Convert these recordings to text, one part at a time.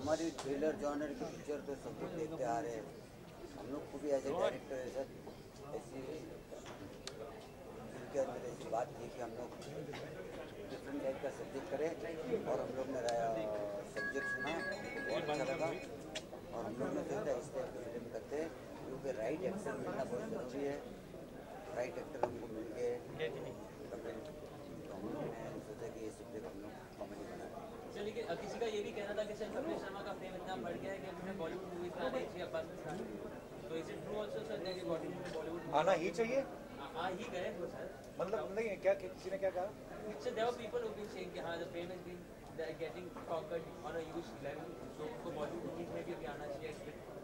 हमारी thriller genre की picture तो सब लोग देखते आ रहे हैं। हम लोग को भी एज ए डायरेक्टर ऐसा ऐसी उनके अंदर ऐसी बात थी कि हम लोग डिफरेंट टाइप का सब्जेक्ट करें, और हम लोग ने सब्जेक्ट सुना, बहुत अच्छा लगा, और हम लोग ने सोचा इस टाइप की फिल्म करते हैं, क्योंकि राइट एक्टर मिलना बहुत ज़रूरी है। राइट एक्टर हमको मिल गए कपिल, तो हम लोगों ने सोचा कि ये सब्जेक्ट हम लोग कॉमेडी बना। चलिए, किसी का ये भी कहना था कि सर कपिल शर्मा का फेम इतना बढ़ गया है कि उन्हें बॉलीवुड मूवीज में आने चाहिए अब्बास के साथ, तो is it true also sir that Bollywood आना ही चाहिए? हाँ ही गए वो सर, मतलब नहीं है क्या, किसी ने क्या कहा? Sir there were people who been saying कि हाँ the fame has been getting conquered on a huge level, तो उनको बॉलीवुड मूवीज में भी आना चाहिए,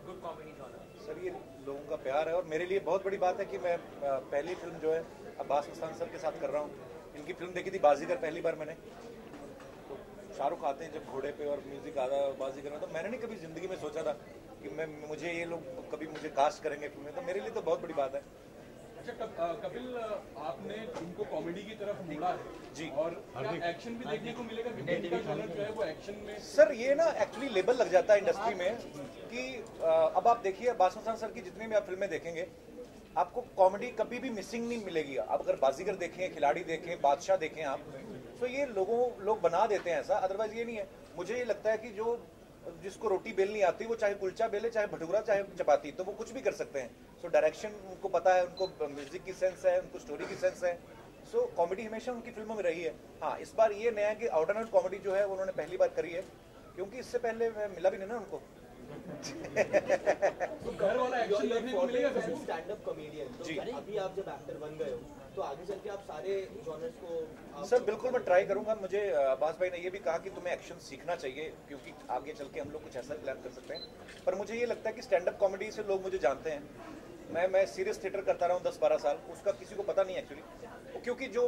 गुड कॉमेडी जॉनर। सर ये लोगों का प्यार है, और मेरे लिए बहुत बड़ी बात है कि मैं पहली फिल्म जो है अब्बास मस्तान सर के साथ कर रहा हूँ। इनकी फिल्म देखी थी बाजीगर पहली बार मैंने, तो शाहरुख आते हैं जब घोड़े पे और म्यूजिक आता है बाजीगर में, तो मैंने नहीं कभी जिंदगी में सोचा था कि मुझे ये लोग कभी मुझे कास्ट करेंगे फिल्म में, तो मेरे लिए तो बहुत बड़ी बात है। अच्छा कपिल, आपने इनको कॉमेडी की तरफ मोड़ा है जी, और एक्शन भी देखने को मिलेगा क्योंकि इनका जॉनर जो है वो एक्शन में। सर ये ना एक्चुअली लेबल लग जाता है इंडस्ट्री में कि अब आप देखिए अब्बास मस्तान सर की जितनी भी आप फिल्में देखेंगे आपको कॉमेडी कभी भी मिसिंग नहीं मिलेगी। आप अगर बाजीगर देखें, खिलाड़ी देखें, बादशाह देखें आप, तो ये लोग बना देते हैं ऐसा, अदरवाइज ये नहीं है। मुझे ये लगता है कि जिसको रोटी बेलनी आती है वो चाहे कुलचा बेले, चाहे भटूरा, चाहे चपाती, तो वो कुछ भी कर सकते हैं। सो डायरेक्शन उनको पता है, उनको म्यूजिक की सेंस है, उनको स्टोरी की सेंस है। सो कॉमेडी हमेशा उनकी फिल्मों में रही है। हाँ, इस बार ये नया कि आउट एंड आउट कॉमेडी जो है उन्होंने पहली बार करी है, क्योंकि इससे पहले मिला भी नहीं ना उनको। तो घर वाला एक्शन देखने को मिलेगा कभी? स्टैंड अप कॉमेडियन, तो अभी आप जब एक्टर बन गए हो तो आगे चल के आप सारे जॉनर्स को सर बिल्कुल मैं ट्राई करूंगा। मुझे अब्बास भाई ने ये भी कहा कि तुम्हें एक्शन सीखना चाहिए, क्योंकि आगे चल के हम लोग कुछ ऐसा प्लान कर सकते हैं। पर मुझे ये लगता है कि स्टैंड अप कॉमेडी से लोग मुझे जानते हैं। मैं सीरियस थिएटर करता रहा हूँ 10-12 साल, उसका किसी को पता नहीं एक्चुअली, क्योंकि जो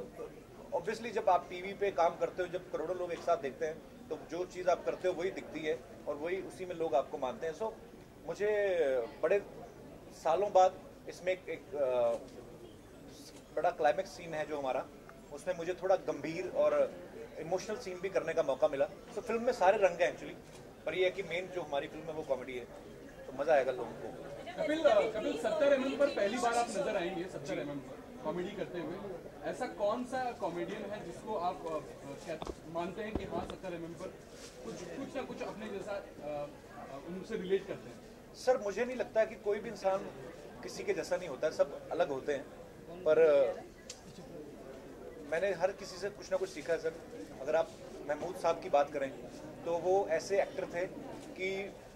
ऑब्वियसली जब आप टीवी पे काम करते हो, जब करोड़ों लोग एक साथ देखते हैं, तो जो चीज़ आप करते हो वही दिखती है और वही उसी में लोग आपको मानते हैं। सो मुझे बड़े सालों बाद इसमें एक बड़ा क्लाइमेक्स सीन है जो हमारा, उसमें मुझे थोड़ा गंभीर और इमोशनल सीन भी करने का मौका मिला। तो फिल्म में सारे रंग हैं एक्चुअली, पर ये है कि मेन जो हमारी फिल्म है वो कॉमेडी है, तो मज़ा आएगा लोगों को। कपिल 70 mm पर पहली बार आप नजर आएंगे, 70 mm पर कॉमेडी करते हुए। ऐसा कौन सा कॉमेडियन है जिसको आप मानते हैं कि हाँ 70 mm पर कुछ ना कुछ अपने जैसा उनसे रिलेट करते हैं? सर मुझे नहीं लगता कि कोई भी इंसान किसी के जैसा नहीं होता है, सब अलग होते हैं। पर मैंने हर किसी से कुछ ना कुछ सीखा है सर। अगर आप महमूद साहब की बात करें तो वो ऐसे एक्टर थे कि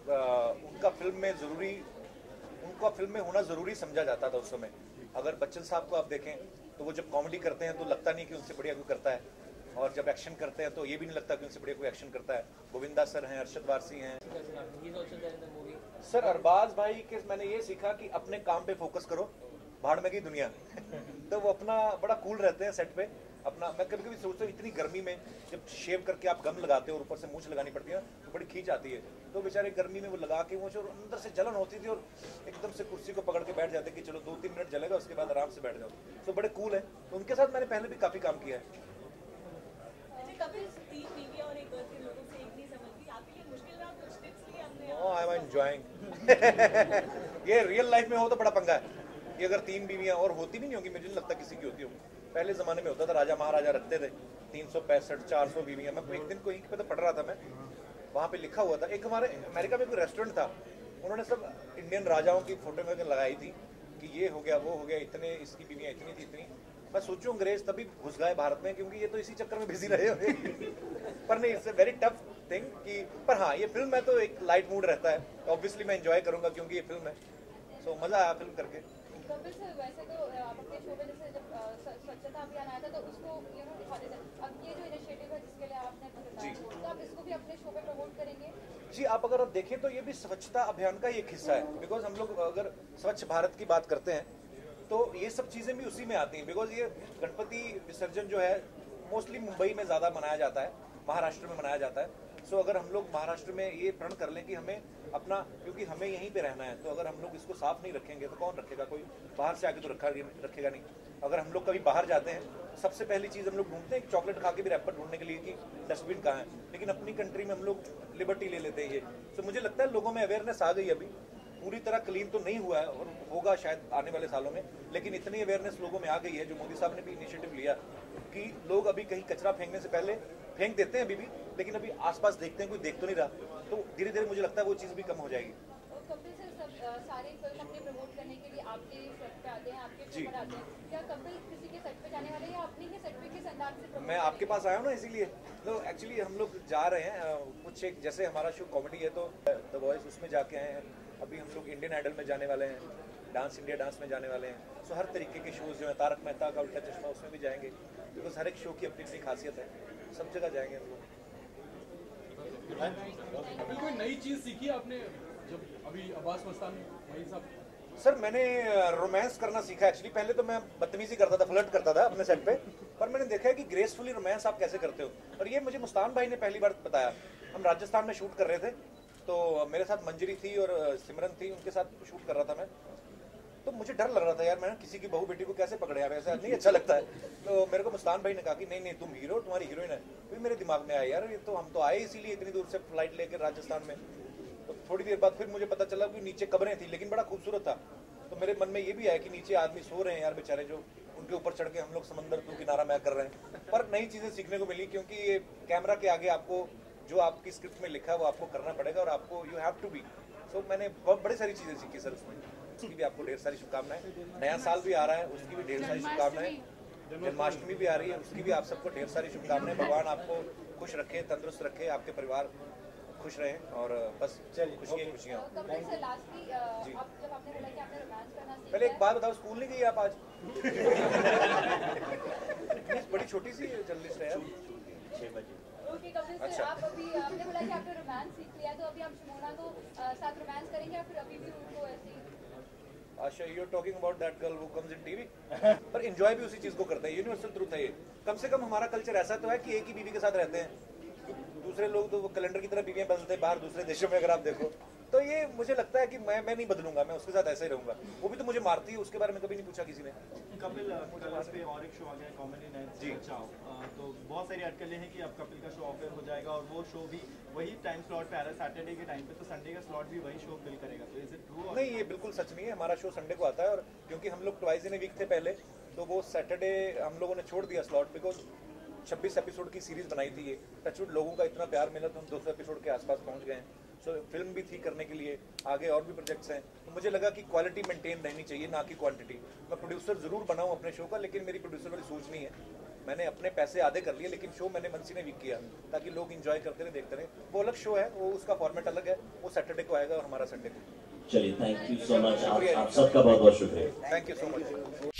उनका फिल्म में होना ज़रूरी समझा जाता था उस समय। अगर बच्चन साहब को आप देखें तो वो जब कॉमेडी करते हैं तो लगता नहीं कि उनसे बढ़िया कोई करता है, और जब एक्शन करते हैं तो ये भी नहीं लगता कि उनसे बढ़िया कोई एक्शन करता है। गोविंदा सर हैं, अरशद वारसी हैं। सर अरबाज भाई के मैंने ये सीखा कि अपने काम पे फोकस करो, भाड़ में की दुनिया। तो वो अपना बड़ा कूल रहते हैं सेट पे अपना। मैं कभी कभी सोचता हूँ इतनी गर्मी में जब शेव करके आप गम लगाते हो और ऊपर से मूंछ लगानी पड़ती है तो बड़ी खींच आती है, तो बेचारे गर्मी में वो लगा के मूंछ, और अंदर से जलन होती थी और एकदम से कुर्सी को पकड़ के बैठ जाते कि चलो 2-3 मिनट जलेगा उसके बाद आराम से बैठ जाओ। तो बड़े कूल है, तो उनके साथ मैंने पहले भी काफ़ी काम किया है। I am enjoying. ये रियल लाइफ में हो तो बड़ा पंगा है। ये अगर 3 बीवियां और होती भी नहीं होगी, मुझे नहीं लगता किसी की होती होगी। पहले ज़माने में होता था, राजा महाराजा रखते थे 365-400 बीवियां। मैं एक दिन कोई पे तो पढ़ रहा था, मैं वहाँ पे लिखा हुआ था, एक हमारे अमेरिका में कोई रेस्टोरेंट था, उन्होंने सब इंडियन राजाओं की फोटो में लगाई थी कि ये हो गया, वो हो गया, इतने इसकी बीवियाँ इतनी थी इतनी। मैं सोचूं अंग्रेज तभी घुस गए भारत में, क्योंकि ये तो इसी चक्कर में बिजी रहे होंगे। पर नहीं, it's a very tough thing कि, पर हाँ ये फिल्म है तो एक लाइट मूड रहता है, ऑब्वियसली मैं एंजॉय करूंगा क्योंकि ये फिल्म है। सो मज़ा आया फिल्म करके। कपिल सर, वैसे तो आप अपने शो पे जैसे जब स्वच्छता अभियान आया था तो उसको दिखाते थे, अब ये जो इनिशिएटिव है जिसके लिए आपने बताया, तो आप इसको भी अपने शो पे प्रमोट करेंगे? जी, आप अगर आप देखें तो ये भी स्वच्छता अभियान का ही एक हिस्सा है, बिकॉज हम लोग अगर स्वच्छ भारत की बात करते हैं तो ये सब चीज़ें भी उसी में आती हैं। बिकॉज ये गणपति विसर्जन जो है मोस्टली मुंबई में ज़्यादा मनाया जाता है, महाराष्ट्र में मनाया जाता है। सो अगर हम लोग महाराष्ट्र में ये प्रण कर लें कि हमें अपना, क्योंकि हमें यहीं पे रहना है, तो अगर हम लोग इसको साफ नहीं रखेंगे तो कौन रखेगा, कोई बाहर से आके तो रखेगा नहीं। अगर हम लोग कभी बाहर जाते हैं तो सबसे पहली चीज़ हम लोग ढूंढते हैं कि चॉकलेट खा के भी रैपर ढूंढने के लिए कि डस्टबिन कहाँ है, लेकिन अपनी कंट्री में हम लोग लिबर्टी ले लेते हैं ये। तो मुझे लगता है लोगों में अवेयरनेस आ गई, अभी पूरी तरह क्लीन तो नहीं हुआ है और होगा शायद आने वाले सालों में, लेकिन इतनी अवेयरनेस लोगों में आ गई है जो मोदी साहब ने भी इनिशिएटिव लिया कि लोग अभी कहीं कचरा फेंकने से पहले फेंक देते हैं अभी भी, लेकिन अभी आसपास देखते हैं कोई देख तो नहीं रहा, तो धीरे धीरे मुझे लगता है वो चीज़ भी कम हो जाएगी। कपिल सर सब सारे फिल्म अपने प्रमोट करने के लिए आपके सेट पे आते हैं, आपके शो पर आते हैं, क्या कपिल किसी के सेट पे जाने वाले हैं या अपने ही सेट पे किस अंदाज से promote मैं आपके पास आया हूँ ना, इसीलिए तो एक्चुअली हम लोग जा रहे हैं कुछ एक, जैसे हमारा शो कॉमेडी है तो द वॉइस उसमें जाके आए हैं, अभी हम लोग इंडियन आइडल में जाने वाले हैं, डांस इंडिया डांस में जाने वाले हैं, सो हर तरीके के शोज जो है, तारक मेहता का उल्टा चश्मा उसमें भी जाएंगे, बिकॉज हर एक शो की अपनी अपनी खासियत है, सब जगह जाएंगे हम लोग। अभी कोई नई चीज सीखी आपने जब अभी अब्बास मस्तान भाई साहब? सर मैंने रोमांस करना सीखा एक्चुअली, पहले तो मैं बदतमीजी करता था, फ्लर्ट करता था अपने सेट पे, पर मैंने देखा है कि ग्रेसफुली रोमांस आप कैसे करते हो, और ये मुझे मुस्तान भाई ने पहली बार बताया। हम राजस्थान में शूट कर रहे थे, तो मेरे साथ मंजरी थी और सिमरन थी, उनके साथ शूट कर रहा था मैं, तो मुझे डर लग रहा था यार, मैंने किसी की बहू बेटी को कैसे पकड़े यार, ऐसा नहीं अच्छा लगता है। तो मेरे को मुस्तान भाई ने कहा कि नहीं नहीं तुम हीरो, तुम्हारी हीरोइन है, फिर मेरे दिमाग में आया यार ये तो हम तो आए इसीलिए इतनी दूर से फ्लाइट लेकर राजस्थान में, तो थोड़ी देर बाद फिर मुझे पता चला कि नीचे कब्रें थी, लेकिन बड़ा खूबसूरत था, तो मेरे मन में ये भी आया कि नीचे आदमी सो रहे हैं यार बेचारे, जो उनके ऊपर चढ़ के हम लोग समंदर तू किनारा मैं कर रहे हैं। पर नई चीजें सीखने को मिली, क्योंकि ये कैमरा के आगे आपको जो आपकी स्क्रिप्ट में लिखा है वो आपको करना पड़ेगा, और आपको यू हैव टू बी, सो मैंने बहुत बड़ी सारी चीजें सीखी सर उसमें। उसकी भी आपको ढेर सारी शुभकामनाएं, नया साल भी आ रहा है उसकी भी ढेर सारी शुभकामनाएं, जन्माष्टमी भी आ रही है उसकी भी आप सबको ढेर सारी शुभकामनाएं, भगवान आपको खुश रखे, तंदुरुस्त रखे, आपके परिवार खुश रहें, और बस खुशियाँ खुशियाँ। पहले एक बात बताओ, स्कूल नहीं गई आप आज? बड़ी छोटी सी जर्नलिस्ट है यार। 6 बजे। ओके कपिल सर, आप अभी आपने बोला कि आपने रोमांस सीख लिया, तो अभी आप शिमोना को साथ रोमांस करेंगे या फिर अभी भी उनको ऐसे ही? Asha, you are talking about that girl who comes in TV, पर एंजॉय भी उसी चीज को करते हैं, यूनिवर्सल ट्रूथ है ये। कम से कम हमारा कल्चर ऐसा तो है कि एक ही बीवी के साथ रहते हैं, दूसरे लोग तो कैलेंडर की तरह बीवियां बदलते हैं बाहर दूसरे देशों में, अगर आप देखो तो ये मुझे लगता है कि मैं नहीं बदलूंगा, मैं उसके साथ ऐसे ही रहूंगा, वो भी तो मुझे मारती है, उसके बारे में कभी नहीं पूछा किसी ने। कपिल कलर्स पे और एक शो आ गया कॉमेडी नाइट जी, तो बहुत सारी अटकलें हैं कि अब कपिल का शो ऑफर हो जाएगा, और वो शो भी वही टाइम स्लॉट पे आ रहा है सैटरडे के टाइम पे, तो संडे का स्लॉट भी वही शो फिल करेगा, तो इज इट ट्रू? नहीं, ये बिल्कुल सच नहीं है, हमारा शो संडे को आता है, और क्योंकि हम लोग ट्वाइस इन ए वीक थे पहले, तो वो सैटरडे हम लोगों ने छोड़ दिया स्लॉट, बिकॉज 26 एपिसोड की सीरीज बनाई थी ये, टचवुड लोगों का इतना प्यार मिला तो हम 200 एपिसोड के आसपास पहुंच गए हैं, सो फिल्म भी थी करने के लिए, आगे और भी प्रोजेक्ट्स हैं, तो मुझे लगा कि क्वालिटी मेंटेन रहनी चाहिए ना कि क्वांटिटी। मैं प्रोड्यूसर जरूर बनाऊं अपने शो का, लेकिन मेरी प्रोड्यूसर वाली सोच नहीं है, मैंने अपने पैसे आधे कर लिए, लेकिन शो मैंने मनसी ने वीक किया ताकि लोग एंजॉय करते रहे, देखते रहे, वो अलग शो है, वो उसका फॉर्मेट अलग है, वो सैटरडे को आएगा और हमारा संडे को। चलिए, थैंक यू सो मच, आप सबका बहुत बहुत शुक्रिया। Thank you so much.